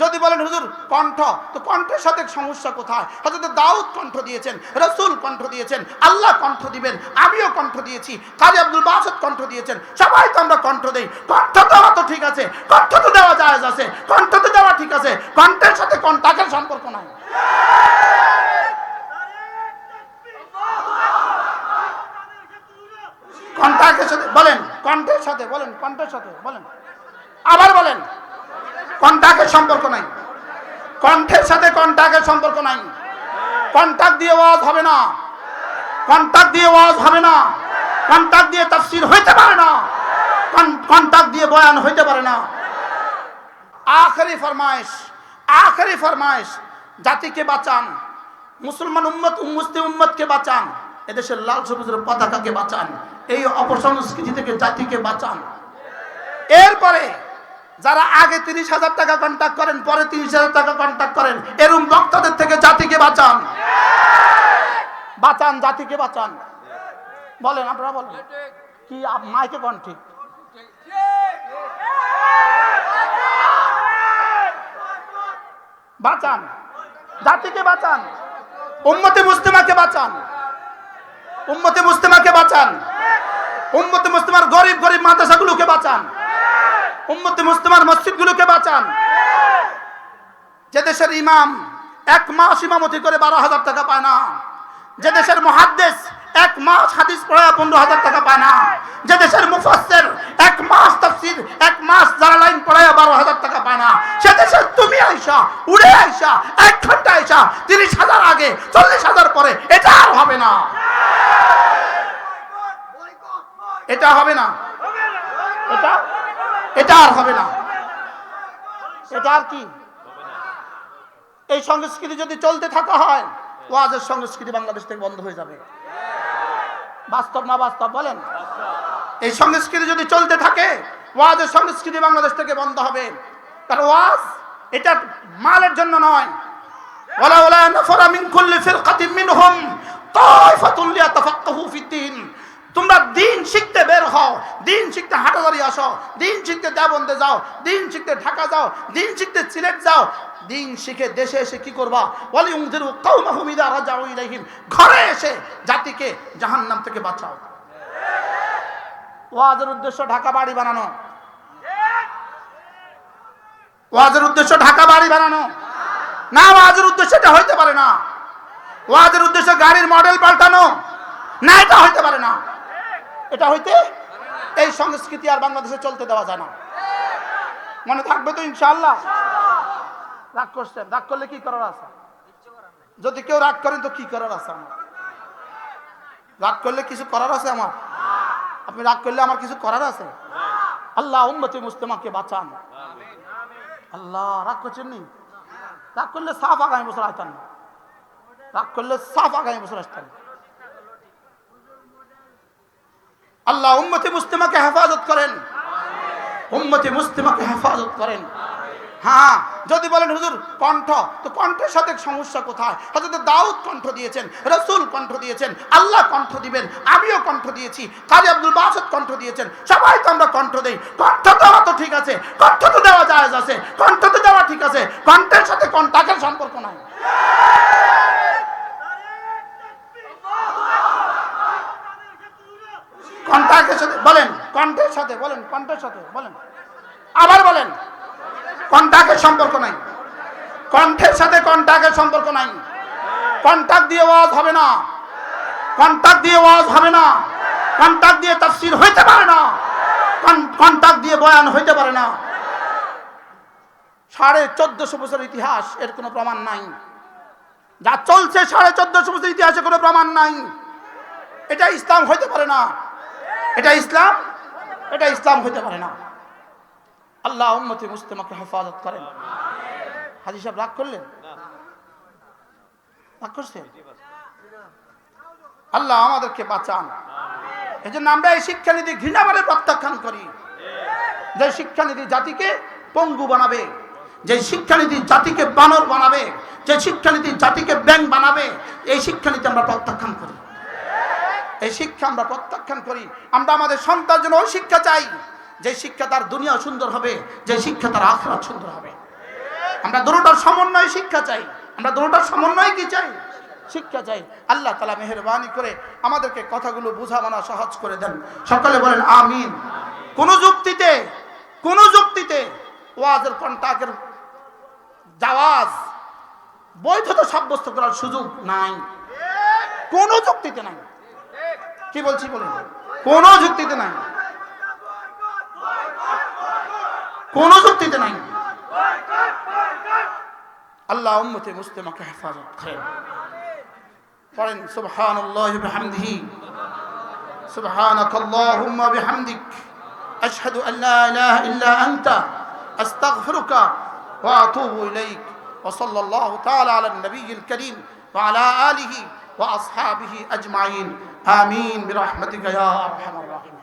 যদি বলেন হুজুর কণ্ঠ, তো কণ্ঠের সাথে সমস্যা কোথায়? হযরত দাউদ কণ্ঠ দিয়েছেন, রাসূল কণ্ঠ দিয়েছেন, আল্লাহ কণ্ঠ দিবেন, আমিও কণ্ঠ দিয়েছি, কাজী আব্দুল বাসিত কণ্ঠ দিয়েছেন, সবাই তো আমরা কণ্ঠ দেই। কণ্ঠ দেওয়া তো ঠিক আছে, কণ্ঠ তো দেওয়া জায়েজ আছে, কণ্ঠ তো দেওয়া ঠিক আছে, কণ্ঠের সাথে কণ্ঠাকের সম্পর্ক নাই। কণ্ঠাকের সাথে বলেন, কণ্ঠের সাথে বলেন, কণ্ঠের সাথে বলেন, আবার বলেন, কণ্ঠাকের সম্পর্ক নাই। কণ্ঠের সাথে কণ্ঠাকের সম্পর্ক নাই। কণ্ঠাক দিয়ে ওয়াজ হবে না, কণ্ঠাক দিয়ে ওয়াজ হবে না, কণ্ঠাক দিয়ে তাফসীর হইতে পারে না, কণ্ঠাক দিয়ে বয়ান হইতে পারে না। আখেরি ফরমায়েশ, আখেরি ফরমায়েশ, জাতিকে বাঁচান, মুসলমান উম্মত মুসলিম উম্মতকে বাঁচান, এদেশের লাল সবুজের পতাকাকে বাঁচান, এই অপসংস্কৃতি থেকে জাতিকে বাঁচান। এরপরে যারা আগে 30,000 টাকা কন্ট্যাক্ট করেন, পরে 30,000 টাকা কন্ট্যাক্ট করেন, এরকম বক্তাদের থেকে জাতিকে বাঁচান, বাঁচান, জাতিকে বাঁচান। বলেন, আপনারা বলেন কি? মাইকে কোন ঠিক? বাঁচান, জাতিকে বাঁচান, উম্মতে মুসলিমাকে বাঁচান, উম্মতে মুসলিমাকে বাঁচান, উম্মতে মুসলিমার গরিব গরিব মাদ্রাসাগুলোকে বাঁচান, উম্মতে মুসলিমার মসজিদগুলোকে বাঁচান। যে দেশের ইমাম 1 মাস ইমামতি করে 12,000 টাকা পায় না, যে দেশের মুহাদ্দিস 1 মাস হাদিস পড়ায় 15,000 টাকা পায় না, যে দেশের মুফাসসির 1 মাস তাফসীর 1 মাস জালালাইন পড়ায় 12,000 টাকা পায় না, সে দেশে তুমি আইসা, উড়ে আইসা, 1 ঘন্টা আইসা 30,000 আগে 40,000 পরে, এটা আর হবে না, এটা হবে না, এটা আর হবে না, এটা আর কি? এই সংস্কৃতি যদি চলতে থাকা হয়, ওয়াজের সংস্কৃতি বাংলাদেশ থেকে বন্ধ হয়ে যাবে। বাস্তব না বাস্তব বলেন? এই সংস্কৃতি যদি চলতে থাকে, ওয়াজের সংস্কৃতি বাংলাদেশ থেকে বন্ধ হবে। কারণ ওয়াজ এটা মালের জন্য নয়। ওয়ালা ওয়ালা নাফারা মিন কুল্লি ফিরকাতিন মিনহুম তাইফাতুন লিয়াতাফাক্কাহু ফিদ্দীন। তোমরা দিন শিখতে বের হও, দিন শিখতে হাটাজারি আসো, দিন শিখতে দেওবন্দে যাও, দিন শিখতে ঢাকা যাও, দিন শিখতে সিলেট যাও, দিন শিখে দেশে এসে কি করবা? ওয়ালিউনযিরু কওমাহুম ইযা রাজাউ ইলাইহিম, ঘরে এসে জাতিকে জাহান্নাম থেকে বাঁচাও। ওয়াজের উদ্দেশ্য ঢাকা বাড়ি বানানো, ওয়াজের উদ্দেশ্য ঢাকা বাড়ি বানানো না, ওয়াজের উদ্দেশ্য এটা হইতে পারে না। ওয়াজের উদ্দেশ্য গাড়ির মডেল পাল্টানো না, এটা হইতে পারে না, এটা হইতে এই সংস্কৃতি আর বাংলাদেশে চলতে দেওয়া যায় না। মনে থাকবে তো ইনশাআল্লাহ? রাগ করছেন? রাগ করলে কি করার আছে? যদি কেউ রাগ করেন তো কি করার আছে আমার? রাগ করলে কিছু করার আছে আমার? আপনি রাগ করলে আমার কিছু করার আছে? আল্লাহ উম্মতে মুসলিমাকে বাঁচান। আল্লাহ, রাগ করছেন নি? রাগ করলে সাফ আগামী বছর আসতেন না, রাগ করলে সাফ আগামী বছর আসতেন। আল্লাহ উম্মতে মুসলিমাকে হেফাজত করেন, উম্মতে মুসলিমাকে হেফাজত করেন। হ্যাঁ, যদি বলেন হুজুর কণ্ঠ, তো কণ্ঠের সাথে সমস্যা কোথায়? হযরত দাউদ কণ্ঠ দিয়েছেন, রাসূল কণ্ঠ দিয়েছেন, আল্লাহ কণ্ঠ দিবেন, আমিও কণ্ঠ দিয়েছি, কাজী আব্দুল বাসিত কণ্ঠ দিয়েছেন, সবাই তো আমরা কণ্ঠ দেই। কণ্ঠ দেওয়া তো ঠিক আছে, কণ্ঠ তো দেওয়া জায়েজ আছে, কণ্ঠ তো দেওয়া ঠিক আছে, কণ্ঠের সাথে কণ্ঠাকের সম্পর্ক নাই। কণ্ঠাকের সাথে বলেন, কণ্ঠের সাথে বলেন, কণ্ঠের সাথে বলেন, আবার বলেন, কণ্ঠাকের সম্পর্ক নাই। কণ্ঠের সাথে কণ্ঠাকের সম্পর্ক নাই। কণ্ঠাক দিয়ে ওয়াজ হবে না, কণ্ঠাক দিয়ে ওয়াজ হবে না, কণ্ঠাক দিয়ে তাফসীর হইতে পারে না, কণ্ঠাক দিয়ে বয়ান হইতে পারে না। 1450 বছর ইতিহাস, এর কোনো প্রমাণ নাই। যা চলছে 1450 বছর ইতিহাসে কোনো প্রমাণ নাই। এটা ইসলাম হইতে পারে না, এটা ইসলাম, এটা ইসলাম হইতে পারে না। আল্লাহ উম্মতে মুসলিমাকে হেফাজত করেন। হাজী সাহেব রাগ করলেন? রাগ করছেন? আল্লাহ আমাদেরকে বাঁচান। এই জন্য আমরা এই শিক্ষানীতি ঘৃণা বলে প্রত্যাখ্যান করি। যে শিক্ষানীতি জাতিকে পঙ্গু বানাবে, যে শিক্ষানীতি জাতিকে বানর বানাবে, যে শিক্ষানীতি জাতিকে ব্যাঙ বানাবে, এই শিক্ষানীতি আমরা প্রত্যাখ্যান করি। এই শিক্ষা আমরা প্রত্যাখ্যান করি। আমরা আমাদের সন্তানের জন্য ওই শিক্ষা চাই যে শিক্ষা তার দুনিয়া সুন্দর হবে, যে শিক্ষা তার আখিরাত সুন্দর হবে। আমরা দুটোটার সমন্বয় শিক্ষা চাই। আমরা দুটোটার সমন্বয় কি চাই? শিক্ষা চাই। আল্লাহ তাআলা মেহেরবানি করে আমাদেরকে কথাগুলো বোঝা মানা সহজ করে দেন। সকলে বলেন আমিন। কোন যুক্তিতে ওয়াজের কন্টাক্টের জাওয়াজ বৈধতা সাব্যস্ত করার সুযোগ নাই, কোন যুক্তিতে নাই। কি বলছি বলেন? কোন যুক্তিতে নাই, কোন যুক্তিতে নাই। আল্লাহ উম্মতে মুসলিমাকে হেফাজত করেন। পড়েন সুবহানাল্লাহি ওয়া বিহামদিহি, সুবহানাকাল্লাহুম্মা বিহামদিক, আশহাদু আন লা ইলাহা ইল্লা আনতা, আস্তাগফিরুকা ওয়া আতুবু ইলাইক। ওয়া সাল্লাল্লাহু তাআলা আলা নবিয়্যিল কারীম ওয়া আলা আলিহি ওয়া আসহাবিহি আজমাইন। আমিন বিরহমাতিকা ইয়া আরহামার রাহিমিন।